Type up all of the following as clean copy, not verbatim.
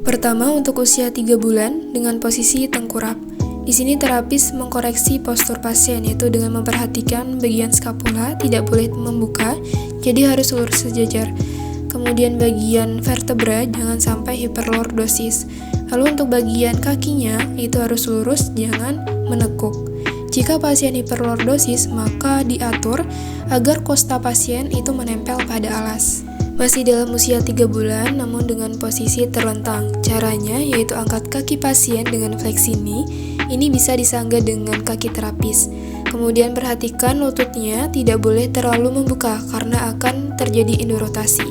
Pertama, untuk usia 3 bulan dengan posisi tengkurap. Di sini terapis mengkoreksi postur pasien, yaitu dengan memperhatikan bagian skapula tidak boleh membuka, jadi harus lurus sejajar. Kemudian bagian vertebra jangan sampai hiperlordosis. Lalu untuk bagian kakinya itu harus lurus, jangan menekuk. Jika pasien hiperlordosis, maka diatur agar kosta pasien itu menempel pada alas. Masih dalam usia 3 bulan namun dengan posisi terlentang. Caranya yaitu angkat kaki pasien dengan fleksi knee. Ini bisa disangga dengan kaki terapis. Kemudian perhatikan lututnya tidak boleh terlalu membuka karena akan terjadi endorotasi.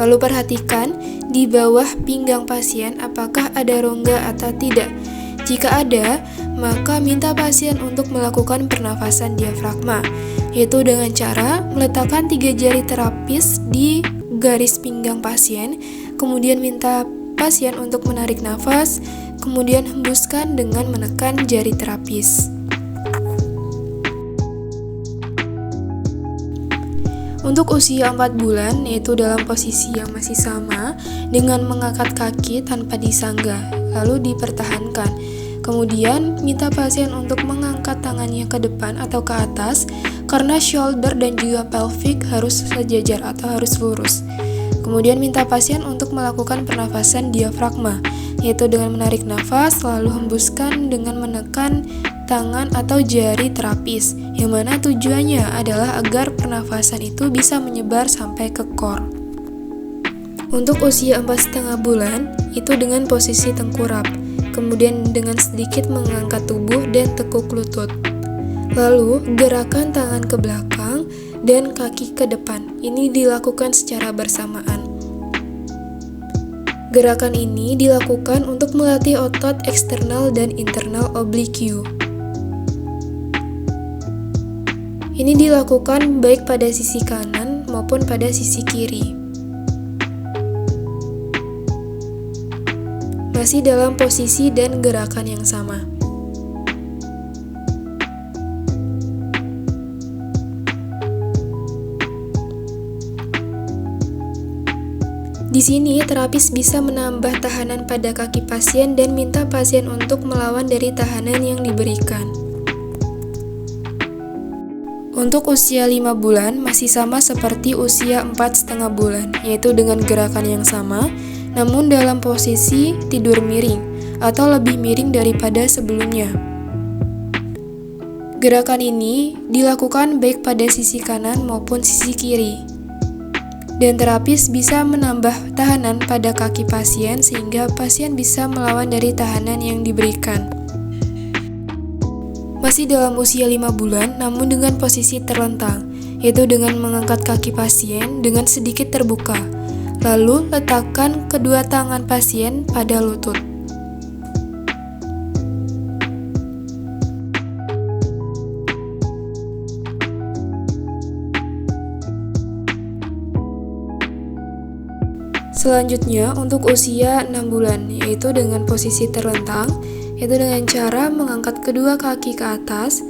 Lalu perhatikan di bawah pinggang pasien apakah ada rongga atau tidak. Jika ada, maka minta pasien untuk melakukan pernafasan diafragma, yaitu dengan cara meletakkan 3 jari terapis di garis pinggang pasien, kemudian minta pasien untuk menarik nafas, kemudian hembuskan dengan menekan jari terapis. Untuk usia 4 bulan, yaitu dalam posisi yang masih sama, dengan mengangkat kaki tanpa disangga, lalu dipertahankan. Kemudian, minta pasien untuk mengangkat tangannya ke depan atau ke atas, karena shoulder dan juga pelvic harus sejajar atau harus lurus. Kemudian minta pasien untuk melakukan pernafasan diafragma, yaitu dengan menarik nafas, lalu hembuskan dengan menekan tangan atau jari terapis, yang mana tujuannya adalah agar pernafasan itu bisa menyebar sampai ke core. Untuk usia 4,5 bulan, itu dengan posisi tengkurap, kemudian dengan sedikit mengangkat tubuh dan tekuk lutut. Lalu, gerakan tangan ke belakang dan kaki ke depan. Ini dilakukan secara bersamaan. Gerakan ini dilakukan untuk melatih otot eksternal dan internal oblique. Ini dilakukan baik pada sisi kanan maupun pada sisi kiri. Masih dalam posisi dan gerakan yang sama. Di sini, terapis bisa menambah tahanan pada kaki pasien dan minta pasien untuk melawan dari tahanan yang diberikan. Untuk usia 5 bulan, masih sama seperti usia 4,5 bulan, yaitu dengan gerakan yang sama, namun dalam posisi tidur miring, atau lebih miring daripada sebelumnya. Gerakan ini dilakukan baik pada sisi kanan maupun sisi kiri. Dan terapis bisa menambah tahanan pada kaki pasien sehingga pasien bisa melawan dari tahanan yang diberikan. Masih dalam usia 5 bulan namun dengan posisi terlentang, yaitu dengan mengangkat kaki pasien dengan sedikit terbuka. Lalu letakkan kedua tangan pasien pada lutut. Selanjutnya untuk usia 6 bulan, yaitu dengan posisi terlentang, yaitu dengan cara mengangkat kedua kaki ke atas,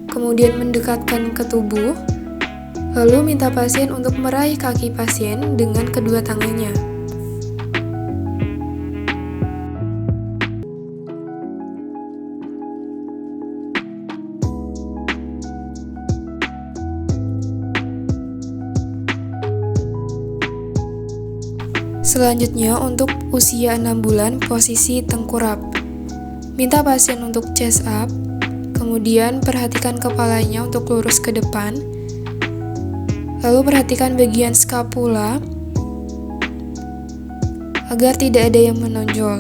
kemudian mendekatkan ke tubuh, lalu minta pasien untuk meraih kaki pasien dengan kedua tangannya. Selanjutnya untuk usia 6 bulan posisi tengkurap. Minta pasien untuk chest up, kemudian perhatikan kepalanya untuk lurus ke depan. Lalu perhatikan bagian skapula agar tidak ada yang menonjol.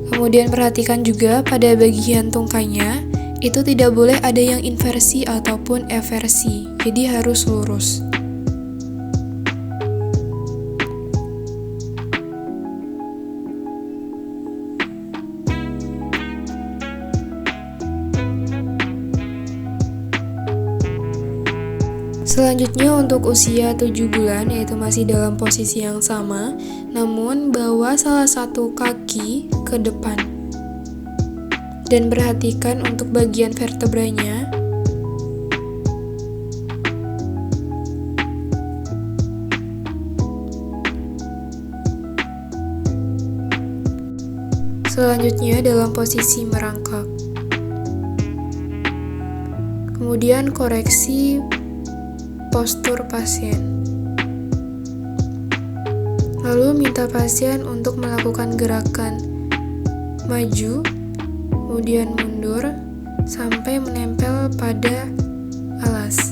Kemudian perhatikan juga pada bagian tungkainya, itu tidak boleh ada yang inversi ataupun eversi, jadi harus lurus. Selanjutnya untuk usia 7 bulan, yaitu masih dalam posisi yang sama, namun bawa salah satu kaki ke depan. Dan perhatikan untuk bagian vertebranya. Selanjutnya dalam posisi merangkak. Kemudian koreksi postur pasien. Lalu minta pasien untuk melakukan gerakan maju, kemudian mundur, sampai menempel pada alas.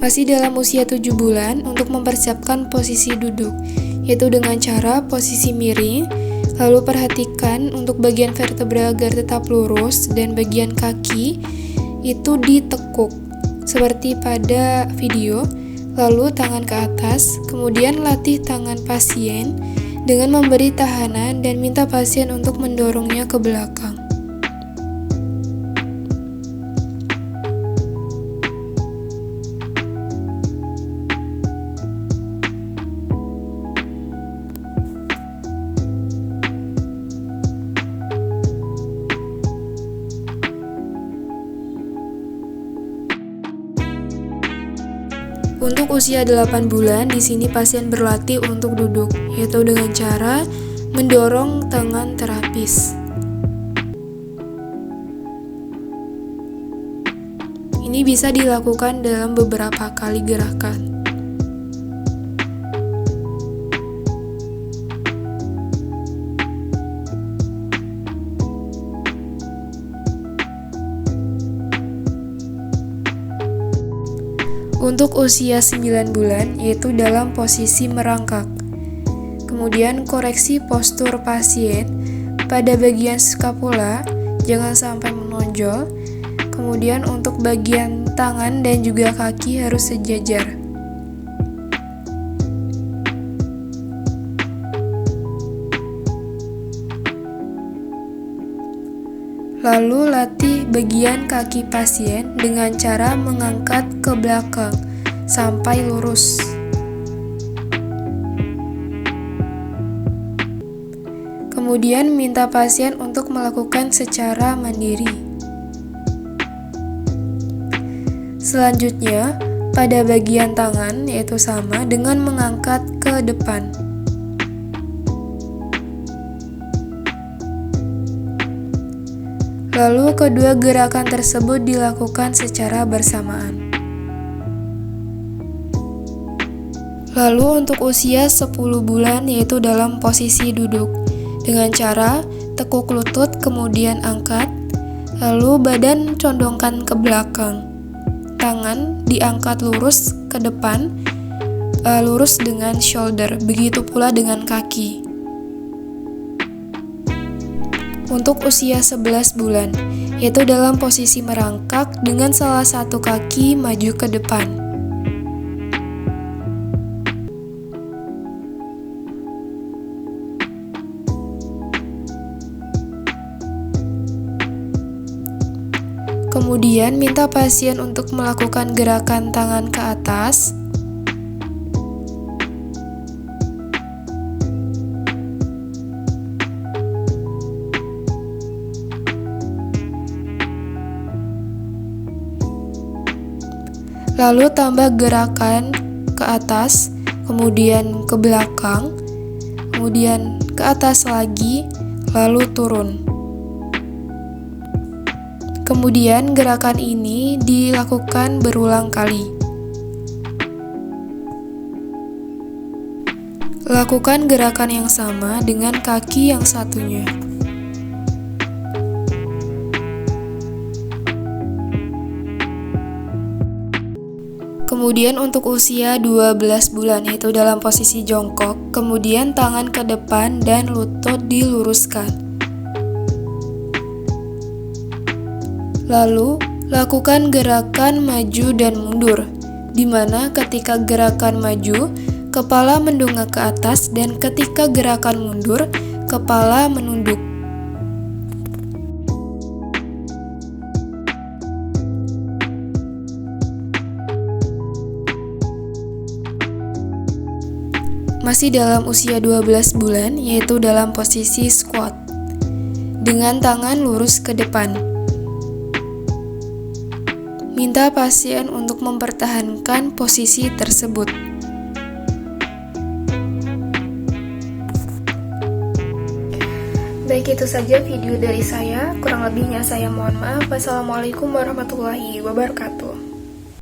Masih dalam usia 7 bulan untuk mempersiapkan posisi duduk, yaitu dengan cara posisi miring, lalu perhatikan untuk bagian vertebra agar tetap lurus dan bagian kaki itu ditekuk seperti pada video, lalu tangan ke atas, kemudian latih tangan pasien dengan memberi tahanan dan minta pasien untuk mendorongnya ke belakang. Untuk usia 8 bulan, di sini pasien berlatih untuk duduk, yaitu dengan cara mendorong tangan terapis. Ini bisa dilakukan dalam beberapa kali gerakan. Untuk usia 9 bulan, yaitu dalam posisi merangkak. Kemudian koreksi postur pasien pada bagian skapula, jangan sampai menonjol. Kemudian untuk bagian tangan dan juga kaki harus sejajar. Lalu latih bagian kaki pasien dengan cara mengangkat ke belakang sampai lurus. Kemudian minta pasien untuk melakukan secara mandiri. Selanjutnya, pada bagian tangan yaitu sama dengan mengangkat ke depan. Lalu kedua gerakan tersebut dilakukan secara bersamaan. Lalu untuk usia 10 bulan yaitu dalam posisi duduk dengan cara tekuk lutut kemudian angkat, lalu badan condongkan ke belakang. Tangan diangkat lurus ke depan, lurus dengan shoulder, begitu pula dengan kaki. Untuk usia 11 bulan, yaitu dalam posisi merangkak dengan salah satu kaki maju ke depan. Kemudian minta pasien untuk melakukan gerakan tangan ke atas. Lalu tambah gerakan ke atas, kemudian ke belakang, kemudian ke atas lagi, lalu turun. Kemudian gerakan ini dilakukan berulang kali. Lakukan gerakan yang sama dengan kaki yang satunya. Kemudian untuk usia 12 bulan yaitu dalam posisi jongkok, kemudian tangan ke depan dan lutut diluruskan. Lalu, lakukan gerakan maju dan mundur, di mana ketika gerakan maju, kepala mendongak ke atas dan ketika gerakan mundur, kepala menunduk. masih dalam usia 12 bulan, yaitu dalam posisi squat, dengan tangan lurus ke depan. Minta pasien untuk mempertahankan posisi tersebut. Baik, itu saja video dari saya. Kurang lebihnya saya mohon maaf. Wassalamualaikum warahmatullahi wabarakatuh.